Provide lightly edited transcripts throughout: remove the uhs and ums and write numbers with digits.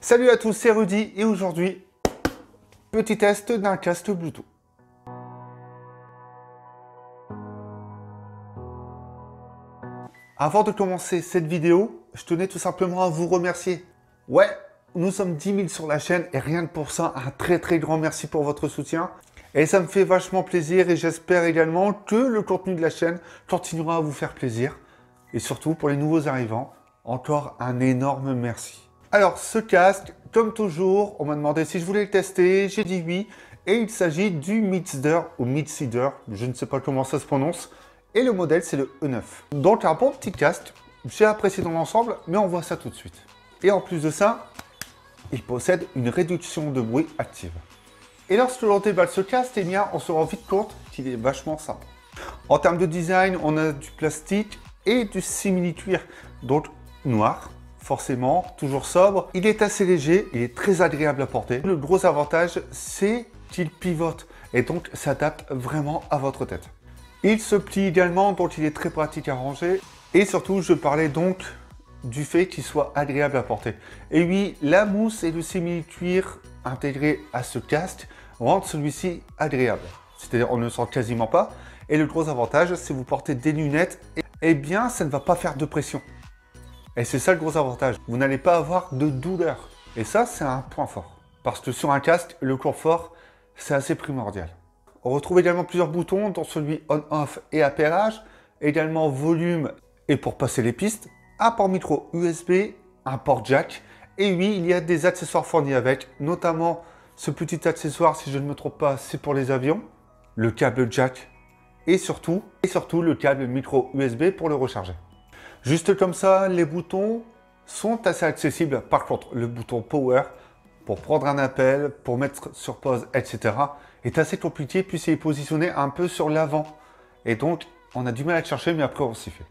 Salut à tous, c'est Rudy et aujourd'hui, petit test d'un casque Bluetooth. Avant de commencer cette vidéo, je tenais tout simplement à vous remercier. Ouais, nous sommes 10 000 sur la chaîne et rien que pour ça, un très grand merci pour votre soutien. Et ça me fait vachement plaisir et j'espère également que le contenu de la chaîne continuera à vous faire plaisir. Et surtout pour les nouveaux arrivants, encore un énorme merci. Alors ce casque, comme toujours, on m'a demandé si je voulais le tester, j'ai dit oui. Et il s'agit du Midseeder ou Midseeder, je ne sais pas comment ça se prononce. Et le modèle c'est le E9. Donc un bon petit casque, j'ai apprécié dans l'ensemble, mais on voit ça tout de suite. Et en plus de ça, il possède une réduction de bruit active. Et lorsque l'on déballe ce casque, eh bien, on se rend vite compte qu'il est vachement simple. En termes de design, on a du plastique et du simili-cuir, donc noir. Forcément, toujours sobre. Il est assez léger, il est très agréable à porter. Le gros avantage, c'est qu'il pivote et donc s'adapte vraiment à votre tête. Il se plie également, donc il est très pratique à ranger. Et surtout, je parlais donc du fait qu'il soit agréable à porter. Et oui, la mousse et le simili-cuir intégrés à ce casque rendent celui-ci agréable. C'est-à-dire, on ne le sent quasiment pas. Et le gros avantage, si vous portez des lunettes, eh bien, ça ne va pas faire de pression. Et c'est ça le gros avantage. Vous n'allez pas avoir de douleur. Et ça, c'est un point fort. Parce que sur un casque, le confort, c'est assez primordial. On retrouve également plusieurs boutons, dont celui on-off et appairage, également volume et pour passer les pistes, un port micro USB, un port jack. Et oui, il y a des accessoires fournis avec, notamment ce petit accessoire, si je ne me trompe pas, c'est pour les avions, le câble jack et surtout le câble micro USB pour le recharger. Juste comme ça, les boutons sont assez accessibles. Par contre, le bouton Power, pour prendre un appel, pour mettre sur pause, etc., est assez compliqué puisqu'il est positionné un peu sur l'avant. Et donc, on a du mal à le chercher, mais après, on s'y fait.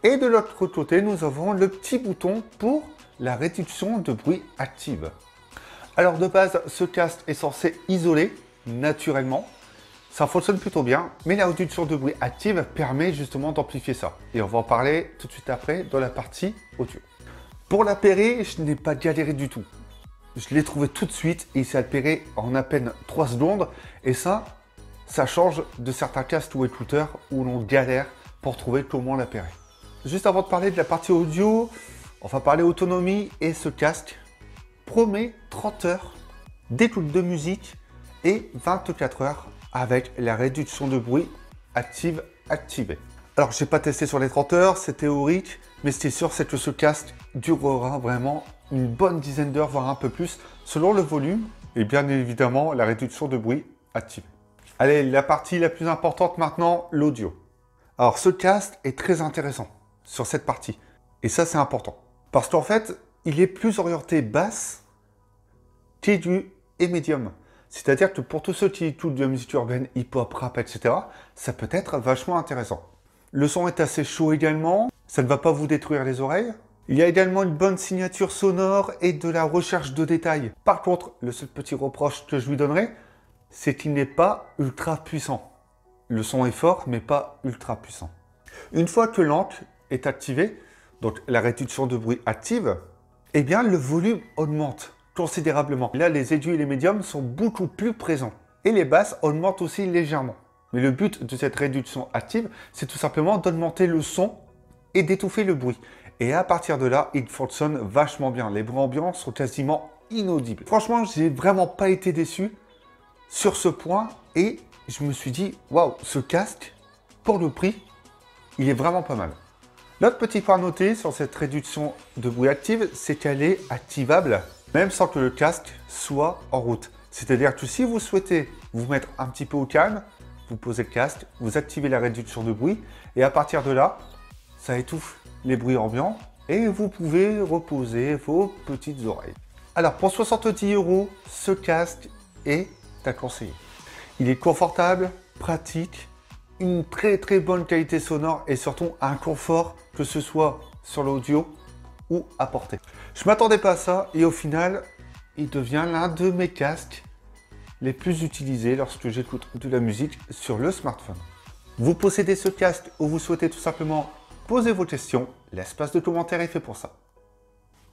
Et de l'autre côté, nous avons le petit bouton pour la réduction de bruit active. Alors, de base, ce casque est censé isoler naturellement. Ça fonctionne plutôt bien, mais la réduction de bruit active permet justement d'amplifier ça. Et on va en parler tout de suite après dans la partie audio. Pour l'appairer, je n'ai pas galéré du tout. Je l'ai trouvé tout de suite et il s'est appairé en à peine 3 secondes. Et ça change de certains casques ou écouteurs où l'on galère pour trouver comment l'appairer. Juste avant de parler de la partie audio, on va parler autonomie et ce casque promet 30 heures d'écoute de musique et 24 heures avec la réduction de bruit activée. Alors, je n'ai pas testé sur les 30 heures, c'est théorique, mais ce qui est sûr, c'est que ce casque durera vraiment une bonne dizaine d'heures, voire un peu plus, selon le volume et bien évidemment la réduction de bruit activée. Allez, la partie la plus importante maintenant, l'audio. Alors, ce casque est très intéressant sur cette partie, et ça, c'est important. Parce qu'en fait, il est plus orienté basse qu'aigu et médium. C'est-à-dire que pour tous ceux qui écoutent de la musique urbaine, hip-hop, rap, etc., ça peut être vachement intéressant. Le son est assez chaud également, ça ne va pas vous détruire les oreilles. Il y a également une bonne signature sonore et de la recherche de détails. Par contre, le seul petit reproche que je lui donnerai, c'est qu'il n'est pas ultra puissant. Le son est fort, mais pas ultra puissant. Une fois que l'amp est activé, donc la réduction de bruit active, eh bien le volume augmente considérablement. Là, les aigus et les médiums sont beaucoup plus présents. Et les basses augmentent aussi légèrement. Mais le but de cette réduction active, c'est tout simplement d'augmenter le son et d'étouffer le bruit. Et à partir de là, il fonctionne vachement bien. Les bruits ambiants sont quasiment inaudibles. Franchement, j'ai vraiment pas été déçu sur ce point. Et je me suis dit, waouh, ce casque, pour le prix, il est vraiment pas mal. L'autre petit point à noter sur cette réduction de bruit active, c'est qu'elle est activable même sans que le casque soit en route. C'est-à-dire que si vous souhaitez vous mettre un petit peu au calme, vous posez le casque, vous activez la réduction de bruit et à partir de là, ça étouffe les bruits ambiants et vous pouvez reposer vos petites oreilles. Alors pour 70 €, ce casque est à conseiller. Il est confortable, pratique, une très bonne qualité sonore et surtout un confort que ce soit sur l'audio ou à porter. Je m'attendais pas à ça et au final, il devient l'un de mes casques les plus utilisés lorsque j'écoute de la musique sur le smartphone. Vous possédez ce casque ou vous souhaitez tout simplement poser vos questions, l'espace de commentaires est fait pour ça.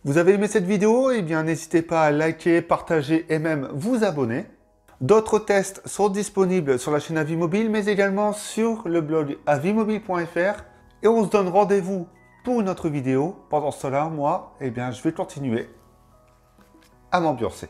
Vous avez aimé cette vidéo? Eh bien, n'hésitez pas à liker, partager et même vous abonner. D'autres tests sont disponibles sur la chaîne Avis Mobile, mais également sur le blog avismobile.fr. Et on se donne rendez-vous pour une autre vidéo. Pendant ce temps-là, moi, eh bien, je vais continuer à m'ambiancer.